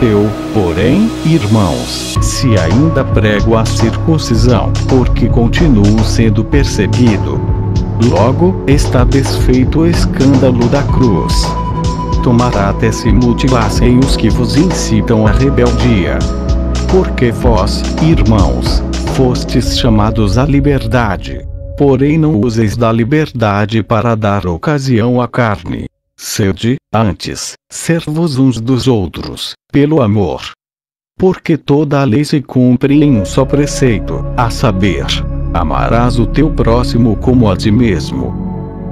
Eu, porém, irmãos, se ainda prego a circuncisão, porque continuo sendo perseguido, logo está desfeito o escândalo da cruz. Tomará até se mutilassem os que vos incitam à rebeldia. Porque vós, irmãos, fostes chamados à liberdade. Porém não useis da liberdade para dar ocasião à carne. Sede, antes, servos uns dos outros, pelo amor. Porque toda a lei se cumpre em um só preceito, a saber, amarás o teu próximo como a ti mesmo.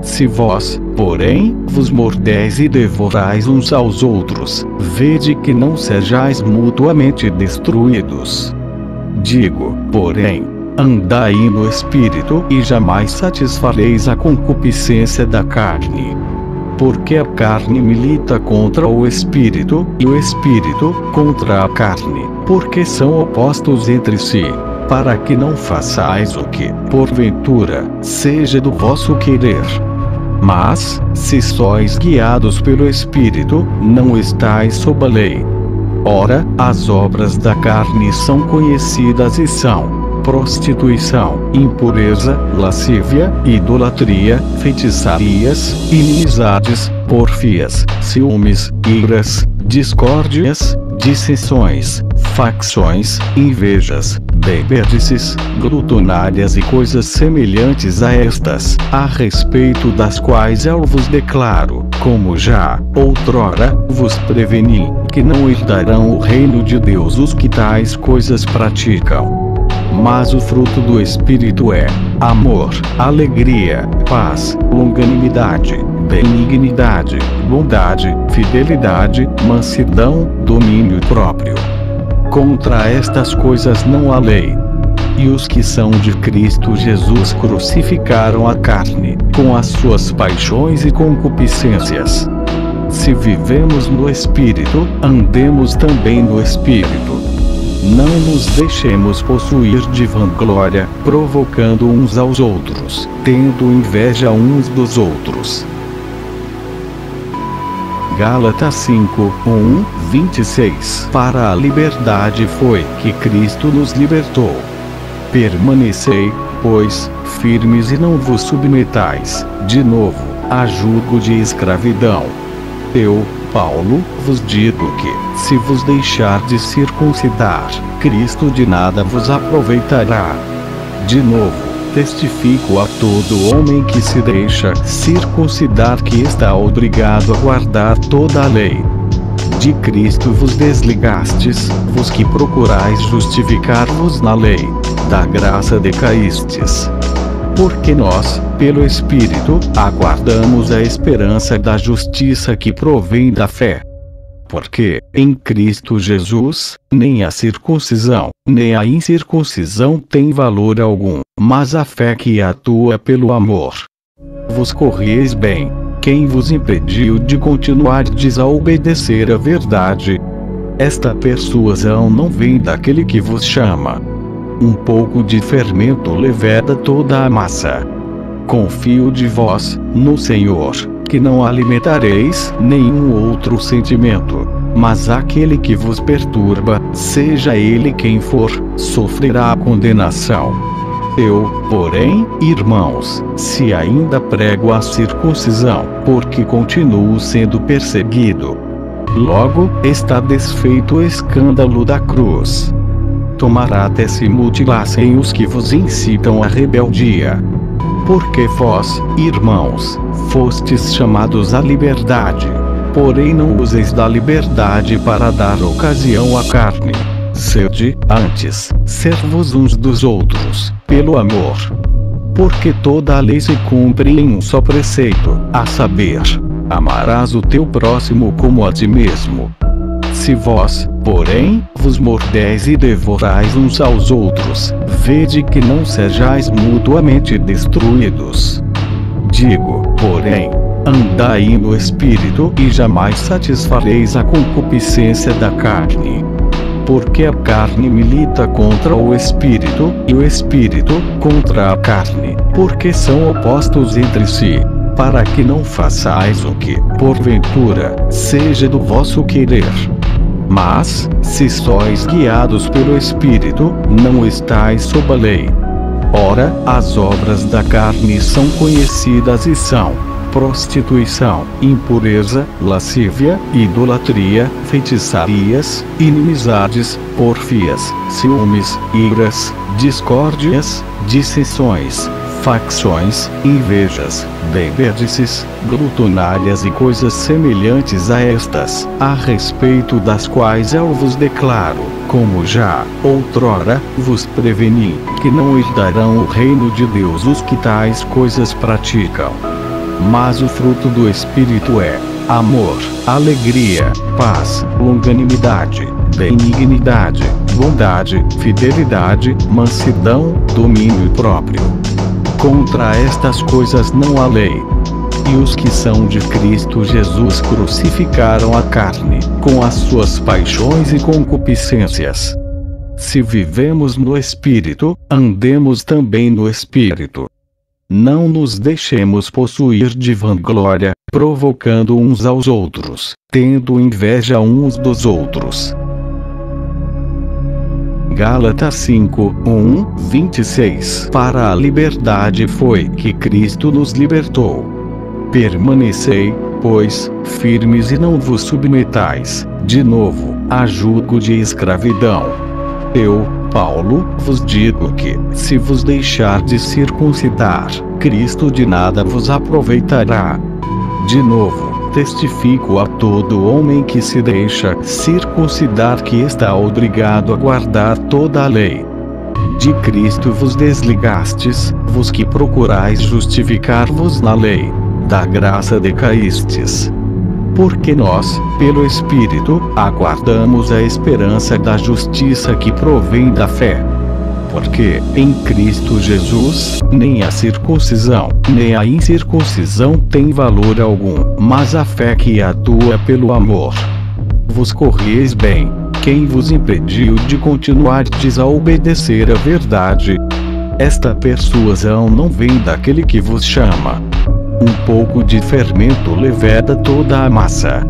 Se vós, porém, vos mordeis e devorais uns aos outros, vede que não sejais mutuamente destruídos. Digo, porém, andai no Espírito e jamais satisfareis a concupiscência da carne. Porque a carne milita contra o Espírito, e o Espírito contra a carne, porque são opostos entre si, para que não façais o que, porventura, seja do vosso querer. Mas, se sois guiados pelo Espírito, não estáis sob a lei. Ora, as obras da carne são conhecidas e são: prostituição, impureza, lascívia, idolatria, feitiçarias, inimizades, porfias, ciúmes, iras, discórdias, dissensões, facções, invejas, bebedices, glutonárias e coisas semelhantes a estas, a respeito das quais eu vos declaro, como já, outrora, vos preveni, que não herdarão o reino de Deus os que tais coisas praticam. Mas o fruto do Espírito é amor, alegria, paz, longanimidade, benignidade, bondade, fidelidade, mansidão, domínio próprio. Contra estas coisas não há lei. E os que são de Cristo Jesus crucificaram a carne, com as suas paixões e concupiscências. Se vivemos no Espírito, andemos também no Espírito. Não nos deixemos possuir de vanglória, provocando uns aos outros, tendo inveja uns dos outros. Gálatas 5, 26. Para a liberdade foi que Cristo nos libertou. Permanecei, pois, firmes e não vos submetais, de novo, a jugo de escravidão. Eu, Paulo, vos digo que, se vos deixardes circuncidar, Cristo de nada vos aproveitará. De novo, testifico a todo homem que se deixa circuncidar que está obrigado a guardar toda a lei. De Cristo vos desligastes, vos que procurais justificar-vos na lei, da graça decaístes. Porque nós, pelo Espírito, aguardamos a esperança da justiça que provém da fé. Porque, em Cristo Jesus, nem a circuncisão, nem a incircuncisão tem valor algum, mas a fé que atua pelo amor. Vos corrieis bem. Quem vos impediu de continuardes a obedecer a verdade? Esta persuasão não vem daquele que vos chama. Um pouco de fermento leveda toda a massa. Confio de vós, no Senhor, que não alimentareis nenhum outro sentimento, mas aquele que vos perturba, seja ele quem for, sofrerá a condenação. Eu, porém, irmãos, se ainda prego a circuncisão, porque continuo sendo perseguido. Logo, está desfeito o escândalo da cruz. Tomará até se mutilassem os que vos incitam à rebeldia. Porque vós, irmãos, fostes chamados à liberdade. Porém não useis da liberdade para dar ocasião à carne. Sede, antes, servos uns dos outros, pelo amor. Porque toda a lei se cumpre em um só preceito, a saber, amarás o teu próximo como a ti mesmo. Se vós, porém, vos mordeis e devorais uns aos outros, vede que não sejais mutuamente destruídos. Digo, porém, andai no Espírito e jamais satisfareis a concupiscência da carne. Porque a carne milita contra o Espírito, e o Espírito contra a carne, porque são opostos entre si, para que não façais o que, porventura, seja do vosso querer. Mas, se sois guiados pelo Espírito, não estais sob a lei. Ora, as obras da carne são conhecidas e são: prostituição, impureza, lascívia, idolatria, feitiçarias, inimizades, porfias, ciúmes, iras, discórdias, dissensões, facções, invejas, bebedices, glutonárias e coisas semelhantes a estas, a respeito das quais eu vos declaro, como já, outrora, vos preveni, que não herdarão o reino de Deus os que tais coisas praticam. Mas o fruto do Espírito é amor, alegria, paz, longanimidade, benignidade, bondade, fidelidade, mansidão, domínio próprio. Contra estas coisas não há lei. E os que são de Cristo Jesus crucificaram a carne, com as suas paixões e concupiscências. Se vivemos no Espírito, andemos também no Espírito. Não nos deixemos possuir de vanglória, provocando uns aos outros, tendo inveja uns dos outros. Gálatas 5, 26. Para a liberdade foi que Cristo nos libertou. Permanecei, pois, firmes e não vos submetais, de novo, a jugo de escravidão. Eu, Paulo, vos digo que, se vos deixardes circuncidar, Cristo de nada vos aproveitará. De novo, testifico a todo homem que se deixa circuncidar que está obrigado a guardar toda a lei. De Cristo vos desligastes, vos que procurais justificar-vos na lei, da graça decaístes. Porque nós, pelo Espírito, aguardamos a esperança da justiça que provém da fé. Porque, em Cristo Jesus, nem a circuncisão, nem a incircuncisão tem valor algum, mas a fé que atua pelo amor. Vos corrieis bem. Quem vos impediu de continuardes a obedecer a verdade? Esta persuasão não vem daquele que vos chama. Um pouco de fermento leveda toda a massa.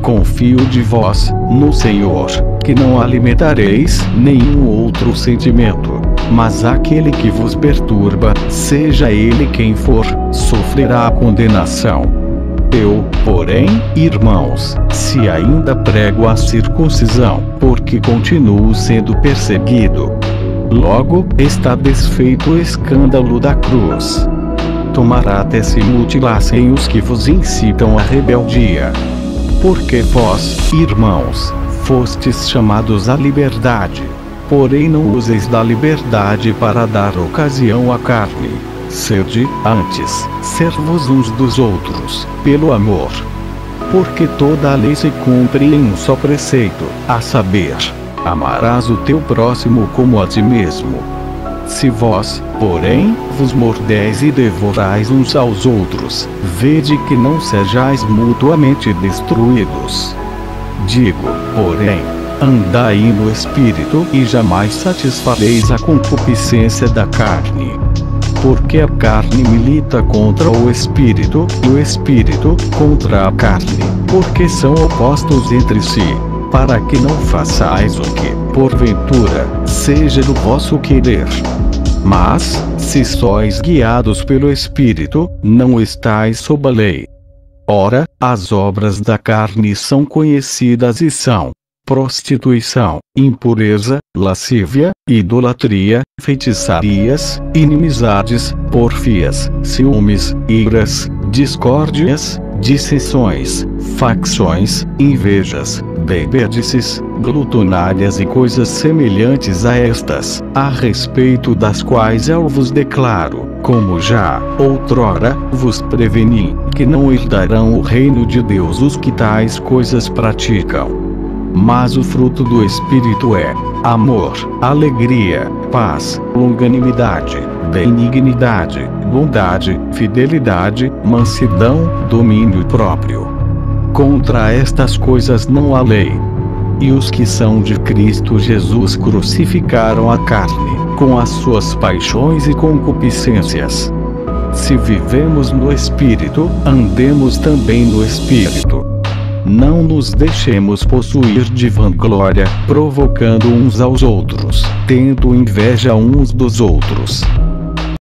Confio de vós, no Senhor, que não alimentareis nenhum outro sentimento, mas aquele que vos perturba, seja ele quem for, sofrerá a condenação. Eu, porém, irmãos, se ainda prego a circuncisão, porque continuo sendo perseguido, logo está desfeito o escândalo da cruz. Tomará até se mutilassem os que vos incitam à rebeldia. Porque vós, irmãos, fostes chamados à liberdade, porém não useis da liberdade para dar ocasião à carne. Sede, antes, servos uns dos outros, pelo amor. Porque toda a lei se cumpre em um só preceito, a saber, amarás o teu próximo como a ti mesmo. Se vós, porém, vos mordeis e devorais uns aos outros, vede que não sejais mutuamente destruídos. Digo, porém, andai no Espírito e jamais satisfareis a concupiscência da carne. Porque a carne milita contra o Espírito, e o Espírito contra a carne, porque são opostos entre si, para que não façais o que, porventura, seja do vosso querer. Mas, se sois guiados pelo Espírito, não estais sob a lei. Ora, as obras da carne são conhecidas e são: prostituição, impureza, lascívia, idolatria, feitiçarias, inimizades, porfias, ciúmes, iras, discórdias, dissensões, facções, invejas, bebedices, glutonárias e coisas semelhantes a estas, a respeito das quais eu vos declaro, como já, outrora, vos preveni, que não herdarão o reino de Deus os que tais coisas praticam. Mas o fruto do Espírito é amor, alegria, paz, longanimidade, benignidade, bondade, fidelidade, mansidão, domínio próprio. Contra estas coisas não há lei. E os que são de Cristo Jesus crucificaram a carne, com as suas paixões e concupiscências. Se vivemos no Espírito, andemos também no Espírito. Não nos deixemos possuir de vanglória, provocando uns aos outros, tendo inveja uns dos outros.